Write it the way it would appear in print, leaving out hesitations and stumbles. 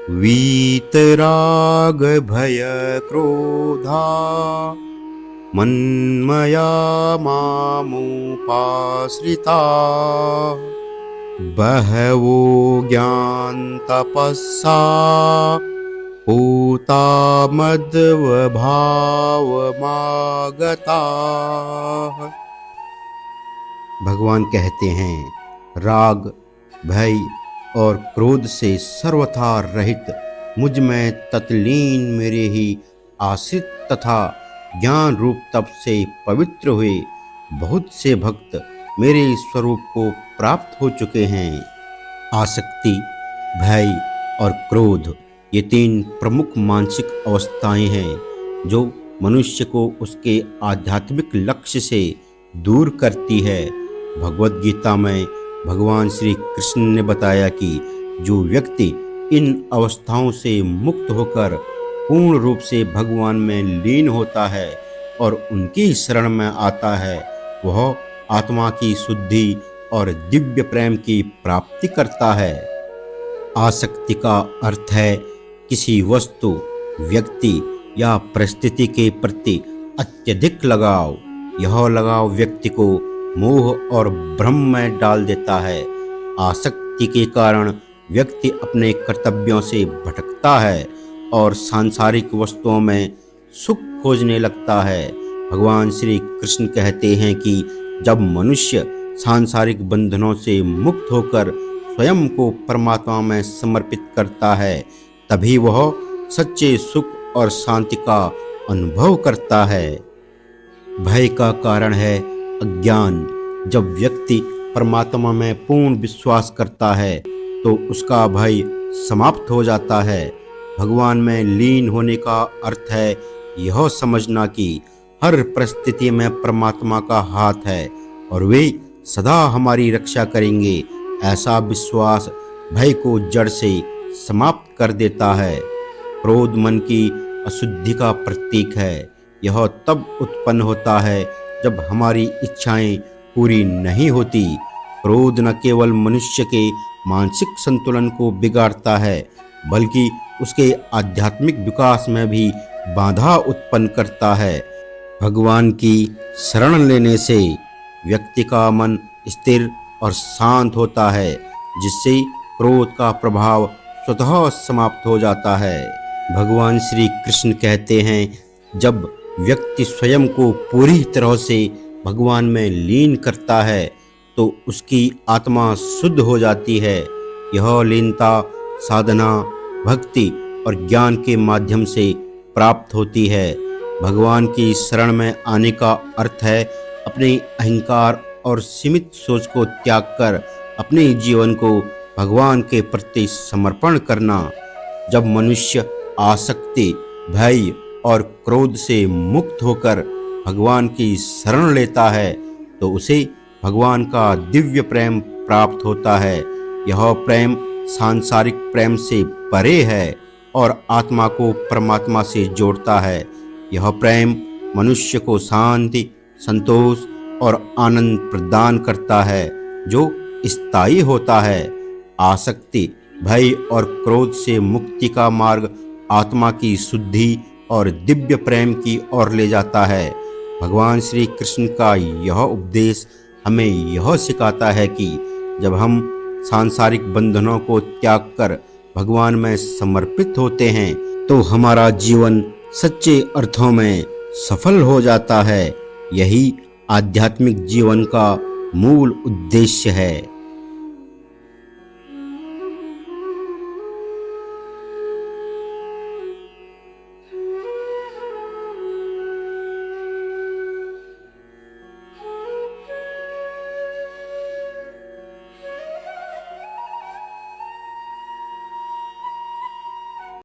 वीतराग भय क्रोधा मन्मया मामुपाश्रिता बहवो ज्ञानतपस्सा पूता मद्वभावमागताः। भगवान कहते हैं, राग, भय और क्रोध से सर्वथा रहित मुझ में तत्लीन मेरे ही आश्रित तथा ज्ञान रूप तप से पवित्र हुए बहुत से भक्त मेरे स्वरूप को प्राप्त हो चुके हैं। आसक्ति, भय और क्रोध ये तीन प्रमुख मानसिक अवस्थाएं हैं जो मनुष्य को उसके आध्यात्मिक लक्ष्य से दूर करती है। भगवद गीता में भगवान श्री कृष्ण ने बताया कि जो व्यक्ति इन अवस्थाओं से मुक्त होकर पूर्ण रूप से भगवान में लीन होता है और उनकी शरण में आता है, वह आत्मा की शुद्धि और दिव्य प्रेम की प्राप्ति करता है। आसक्ति का अर्थ है किसी वस्तु, व्यक्ति या परिस्थिति के प्रति अत्यधिक लगाव। यह लगाव व्यक्ति को मोह और भ्रम में डाल देता है। आसक्ति के कारण व्यक्ति अपने कर्तव्यों से भटकता है और सांसारिक वस्तुओं में सुख खोजने लगता है। भगवान श्री कृष्ण कहते हैं कि जब मनुष्य सांसारिक बंधनों से मुक्त होकर स्वयं को परमात्मा में समर्पित करता है, तभी वह सच्चे सुख और शांति का अनुभव करता है। भय का कारण है अज्ञान। जब व्यक्ति परमात्मा में पूर्ण विश्वास करता है तो उसका भय समाप्त हो जाता है। भगवान में लीन होने का अर्थ है यह समझना कि हर परिस्थिति में परमात्मा का हाथ है और वे सदा हमारी रक्षा करेंगे। ऐसा विश्वास भय को जड़ से समाप्त कर देता है। क्रोध मन की अशुद्धि का प्रतीक है। यह तब उत्पन्न होता है जब हमारी इच्छाएं पूरी नहीं होती। क्रोध न केवल मनुष्य के मानसिक संतुलन को बिगाड़ता है, बल्कि उसके आध्यात्मिक विकास में भी बाधा उत्पन्न करता है। भगवान की शरण लेने से व्यक्ति का मन स्थिर और शांत होता है, जिससे क्रोध का प्रभाव स्वतः समाप्त हो जाता है। भगवान श्री कृष्ण कहते हैं, जब व्यक्ति स्वयं को पूरी तरह से भगवान में लीन करता है तो उसकी आत्मा शुद्ध हो जाती है। यह लीनता साधना, भक्ति और ज्ञान के माध्यम से प्राप्त होती है। भगवान की शरण में आने का अर्थ है अपने अहंकार और सीमित सोच को त्याग कर अपने जीवन को भगवान के प्रति समर्पण करना। जब मनुष्य आसक्ति, भय और क्रोध से मुक्त होकर भगवान की शरण लेता है तो उसे भगवान का दिव्य प्रेम प्राप्त होता है। यह प्रेम सांसारिक प्रेम से परे है और आत्मा को परमात्मा से जोड़ता है। यह प्रेम मनुष्य को शांति, संतोष और आनंद प्रदान करता है जो स्थायी होता है। आसक्ति, भय और क्रोध से मुक्ति का मार्ग आत्मा की शुद्धि और दिव्य प्रेम की ओर ले जाता है। भगवान श्री कृष्ण का यह उपदेश हमें यह सिखाता है कि जब हम सांसारिक बंधनों को त्याग कर भगवान में समर्पित होते हैं तो हमारा जीवन सच्चे अर्थों में सफल हो जाता है। यही आध्यात्मिक जीवन का मूल उद्देश्य है।